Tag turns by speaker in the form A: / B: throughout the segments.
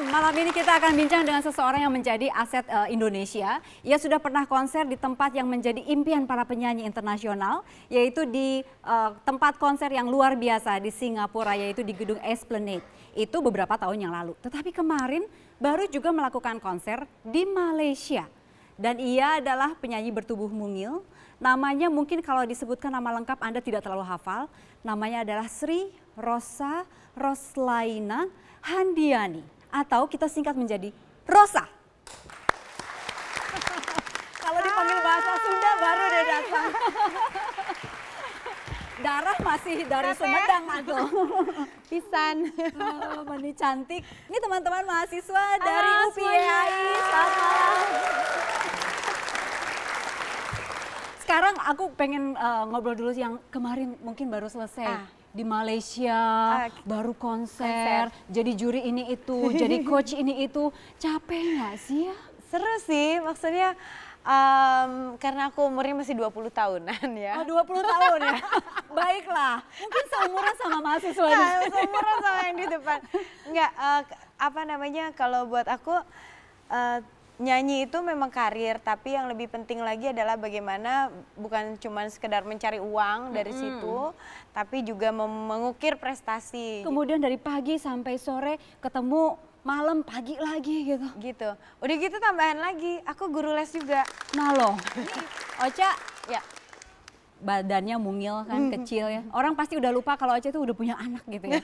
A: Malam ini kita akan bincang dengan seseorang yang menjadi aset Indonesia. Ia sudah pernah konser di tempat yang menjadi impian para penyanyi internasional, yaitu di tempat konser yang luar biasa di Singapura, yaitu di gedung Esplanade. Itu beberapa tahun yang lalu. Tetapi kemarin baru juga melakukan konser di Malaysia. Dan ia adalah penyanyi bertubuh mungil. Namanya mungkin kalau disebutkan nama lengkap Anda tidak terlalu hafal. Namanya adalah Sri Rosa Roslaina Handiani, atau kita singkat menjadi Rosa. Kalau dipanggil bahasa Sunda baru deh datang. Darah masih dari Sumedang atau
B: Pisan.
A: Mani cantik. Ini teman-teman mahasiswa dari UPI. Selamat malam. Sekarang aku pengen ngobrol dulu yang kemarin mungkin baru selesai. Di Malaysia, baru konser, jadi juri ini itu, jadi coach ini itu. Capek nggak sih ya?
B: Seru sih, maksudnya karena aku umurnya masih 20 tahunan ya.
A: Oh, 20 tahun ya? Baiklah, mungkin seumuran sama mahasiswa ini.
B: Seumuran sama yang di depan. Enggak, apa namanya, kalau buat aku nyanyi itu memang karir, tapi yang lebih penting lagi adalah bagaimana bukan cuma sekedar mencari uang dari situ, tapi juga mengukir prestasi.
A: Kemudian dari pagi sampai sore ketemu malam pagi lagi gitu.
B: Gitu. Udah gitu tambahan lagi, aku guru les juga.
A: Nah loh, Ocha
B: Ya.
A: badannya mungil kan, kecil ya. Orang pasti udah lupa kalau Ocha itu udah punya anak gitu ya.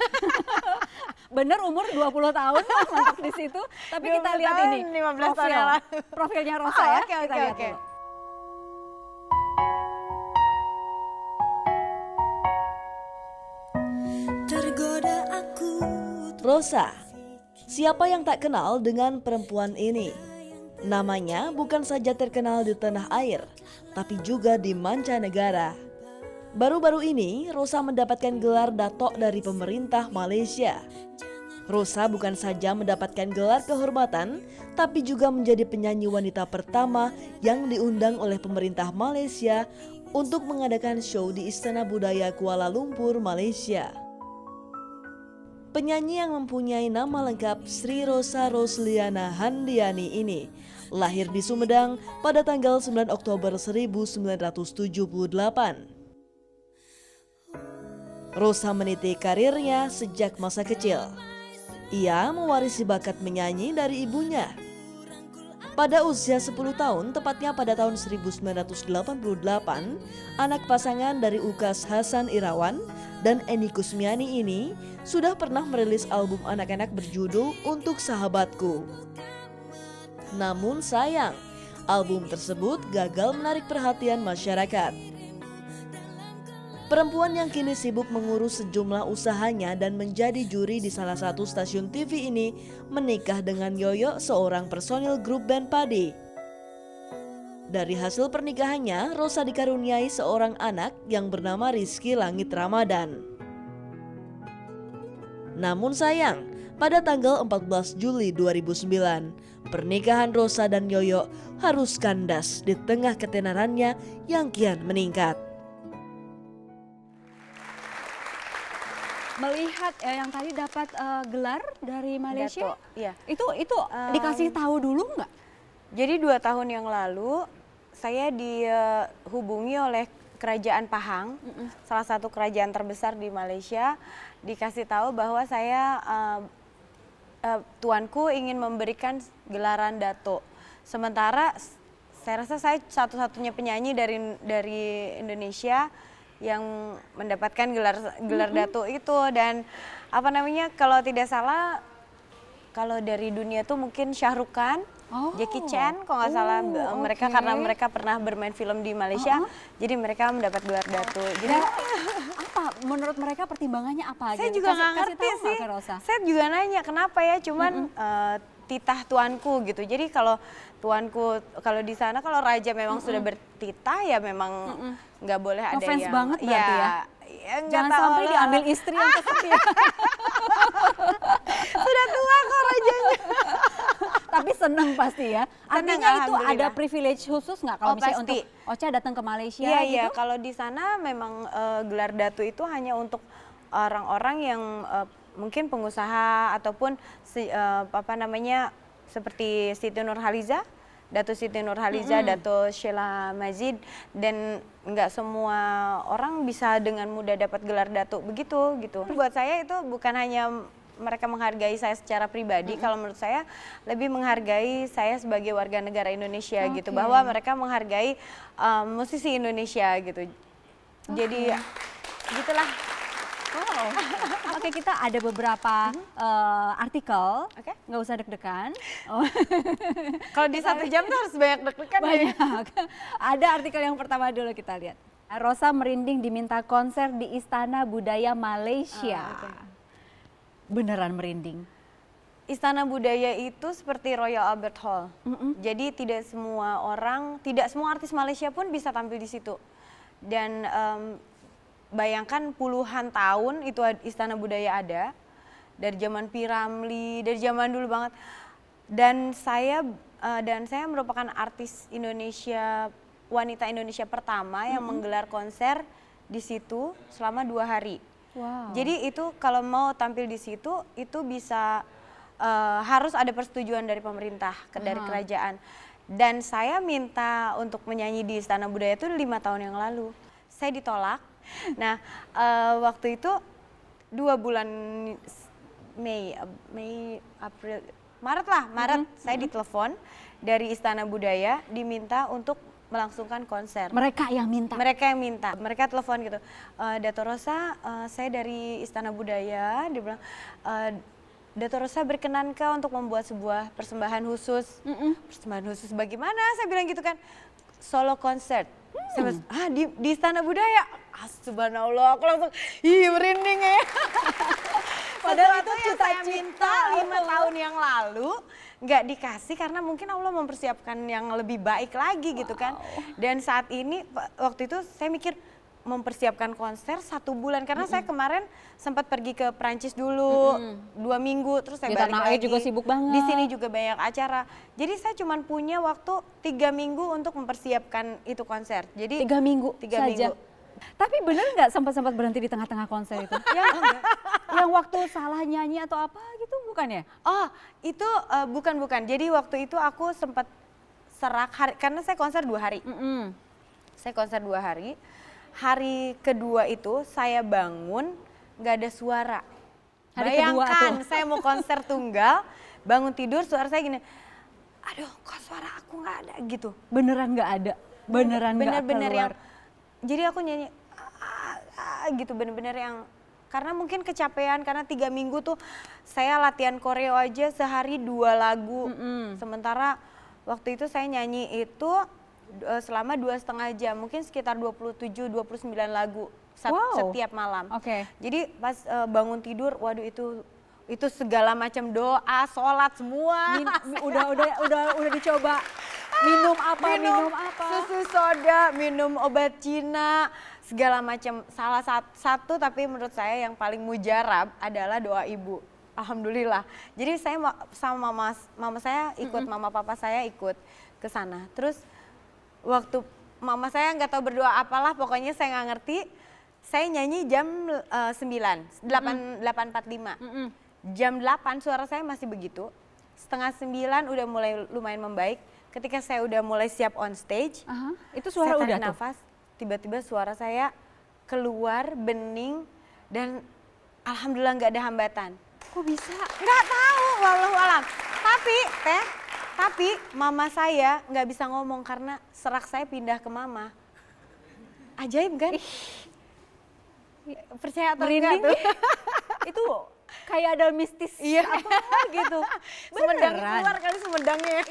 A: Bener umur 20 tahun mantap di situ. Tapi kita lihat
B: tahun,
A: ini
B: 15 tahun yang lalu.
A: profilnya Rosa ya.
B: Oke.
A: Kita lihat dulu.
C: Tergoda aku.
D: Rosa, siapa yang tak kenal dengan perempuan ini? Namanya bukan saja terkenal di tanah air, tapi juga di mancanegara. Baru-baru ini, Rosa mendapatkan gelar Dato' dari pemerintah Malaysia. Rosa bukan saja mendapatkan gelar kehormatan, tapi juga menjadi penyanyi wanita pertama yang diundang oleh pemerintah Malaysia untuk mengadakan show di Istana Budaya Kuala Lumpur, Malaysia. Penyanyi yang mempunyai nama lengkap Sri Rosa Rosliana Handiani ini lahir di Sumedang pada tanggal 9 Oktober 1978. Rosa meniti karirnya sejak masa kecil. Ia mewarisi bakat menyanyi dari ibunya. Pada usia 10 tahun, tepatnya pada tahun 1988, anak pasangan dari Ukas Hasan Irawan dan Eni Kusmiani ini sudah pernah merilis album anak-anak berjudul Untuk Sahabatku. Namun sayang, album tersebut gagal menarik perhatian masyarakat. Perempuan yang kini sibuk mengurus sejumlah usahanya dan menjadi juri di salah satu stasiun TV ini menikah dengan Yoyo, seorang personil grup band Padi. Dari hasil pernikahannya, Rosa dikaruniai seorang anak yang bernama Rizky Langit Ramadan. Namun sayang, pada tanggal 14 Juli 2009, pernikahan Rosa dan Yoyo harus kandas di tengah ketenarannya yang kian meningkat.
A: Melihat yang tadi dapat gelar dari Malaysia,
B: Dato', iya.
A: itu dikasih tahu dulu nggak?
B: Jadi 2 tahun yang lalu saya dihubungi oleh Kerajaan Pahang, salah satu kerajaan terbesar di Malaysia, dikasih tahu bahwa saya tuanku ingin memberikan gelaran Dato'. Sementara saya rasa saya satu-satunya penyanyi dari Indonesia yang mendapatkan gelar Dato' itu. Dan apa namanya, kalau tidak salah kalau dari dunia tuh mungkin Shah Rukh Khan, Jackie Chan kalau nggak salah, mereka karena mereka pernah bermain film di Malaysia, jadi mereka mendapat gelar Dato'. Jadi
A: apa menurut mereka pertimbangannya apa?
B: saya
A: gitu?
B: juga nggak ngerti
A: tahu
B: sih.
A: nggak ke Rosa?
B: Saya juga nanya kenapa ya, cuman titah tuanku gitu. Jadi kalau tuanku, kalau di sana kalau raja memang sudah bertitah ya memang nggak boleh ada
A: Ngefans
B: yang
A: banget berarti ya? Jangan
B: tahu
A: sampai
B: lah.
A: diambil istri yang kesepian.
B: Sudah tua kok rajanya.
A: Tapi seneng pasti ya.
B: Seneng,
A: Artinya itu ada
B: alhamdulillah.
A: privilege khusus nggak kalau
B: Oh,
A: misalnya
B: pasti.
A: untuk Ocha datang ke Malaysia
B: Iya,
A: gitu?
B: iya. Kalau di sana memang gelar Dato' itu hanya untuk orang-orang yang mungkin pengusaha ataupun apa namanya seperti Siti Nurhaliza, Dato Siti Nurhaliza, Dato Sheila Majid, dan nggak semua orang bisa dengan mudah dapat gelar datuk begitu gitu. Buat saya itu bukan hanya mereka menghargai saya secara pribadi, kalau menurut saya lebih menghargai saya sebagai warga negara Indonesia gitu, bahwa mereka menghargai musisi Indonesia gitu. Jadi gitulah.
A: Wow. Oke, kita ada beberapa artikel.
B: Oke.
A: Nggak usah deg-degan. Oh.
B: Kalau di 1 jam tuh harus banyak deg-degan ya.
A: Banyak. Ada artikel yang pertama dulu kita lihat. Rosa merinding diminta konser di Istana Budaya Malaysia. Beneran merinding.
B: Istana Budaya itu seperti Royal Albert Hall. Jadi tidak semua artis Malaysia pun bisa tampil di situ. Dan bayangkan puluhan tahun itu Istana Budaya ada. Dari zaman P. Ramlee, dari zaman dulu banget. Dan saya merupakan artis Indonesia, wanita Indonesia pertama yang menggelar konser di situ selama 2 hari.
A: Wow.
B: Jadi itu kalau mau tampil di situ itu bisa harus ada persetujuan dari pemerintah, dari kerajaan. Dan saya minta untuk menyanyi di Istana Budaya itu 5 tahun yang lalu. Saya ditolak. Nah waktu itu 2 bulan Maret saya ditelepon dari Istana Budaya diminta untuk melangsungkan konser.
A: Mereka yang minta.
B: Mereka telepon gitu, Dato Rosa, saya dari Istana Budaya, dia bilang, Dato Rosa berkenankah untuk membuat sebuah persembahan khusus? Persembahan khusus bagaimana? Saya bilang gitu kan, solo concert. Saya bilang, di Istana Budaya? Subhanallah, aku langsung, merinding ya. Padahal itu cita-cita 5 tahun yang lalu nggak dikasih karena mungkin Allah mempersiapkan yang lebih baik lagi gitu kan. Dan saat ini waktu itu saya mikir mempersiapkan konser 1 bulan karena saya kemarin sempat pergi ke Prancis dulu 2 minggu, terus saya
A: Di
B: balik
A: tanah air
B: lagi.
A: juga sibuk banget.
B: Di sini juga banyak acara. Jadi saya cuma punya waktu 3 minggu untuk mempersiapkan itu konser. Jadi
A: 3 minggu
B: 3
A: saja.
B: minggu.
A: Tapi bener nggak sempat berhenti di tengah-tengah konser itu? Yang waktu salah nyanyi atau apa gitu bukan ya?
B: Oh itu bukan. Jadi waktu itu aku sempat serak karena saya konser 2 hari. Saya konser 2 hari. Hari kedua itu saya bangun nggak ada suara.
A: Hari kedua
B: Bayangkan
A: tuh.
B: saya mau konser tunggal, bangun tidur suara saya gini, aduh kok suara aku nggak ada gitu.
A: Beneran nggak ada. Beneran nggak
B: Bener-bener
A: keluar.
B: jadi aku nyanyi gitu bener-bener yang karena mungkin kecapean karena 3 minggu tuh saya latihan koreo aja sehari 2 lagu. Sementara waktu itu saya nyanyi itu selama 2,5 jam, mungkin sekitar 27-29 lagu setiap malam.
A: Oke.
B: Jadi pas bangun tidur, waduh itu segala macam doa, sholat semua.
A: Udah dicoba minum apa?
B: Susu soda, minum obat Cina, segala macam. Salah satu tapi menurut saya yang paling mujarab adalah doa ibu. Alhamdulillah. Jadi saya sama mama saya ikut, mama papa saya ikut ke sana. Terus waktu mama saya nggak tahu berdoa apalah, pokoknya saya nggak ngerti. Saya nyanyi jam 8.45. Jam 8 suara saya masih begitu. Setengah 9 udah mulai lumayan membaik. Ketika saya udah mulai siap on stage,
A: Itu suara
B: saya
A: udah
B: tarik
A: tuh.
B: nafas, tiba-tiba suara saya keluar bening dan alhamdulillah nggak ada hambatan.
A: Kok bisa?
B: Nggak tahu, walau alam. Tapi mama saya nggak bisa ngomong karena serak saya pindah ke mama. Ajaib kan? Percaya atau enggak
A: Merinding.
B: tuh?
A: Itu kayak ada mistis apa gitu.
B: Sumedang
A: Beneran.
B: keluar kali sumedangnya.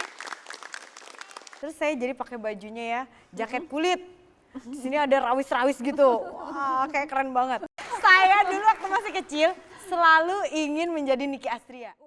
B: Terus saya jadi pakai bajunya ya, jaket kulit. Di sini ada rawis-rawis gitu. Wah, kayak keren banget. Saya dulu waktu masih kecil selalu ingin menjadi Nicky Astria.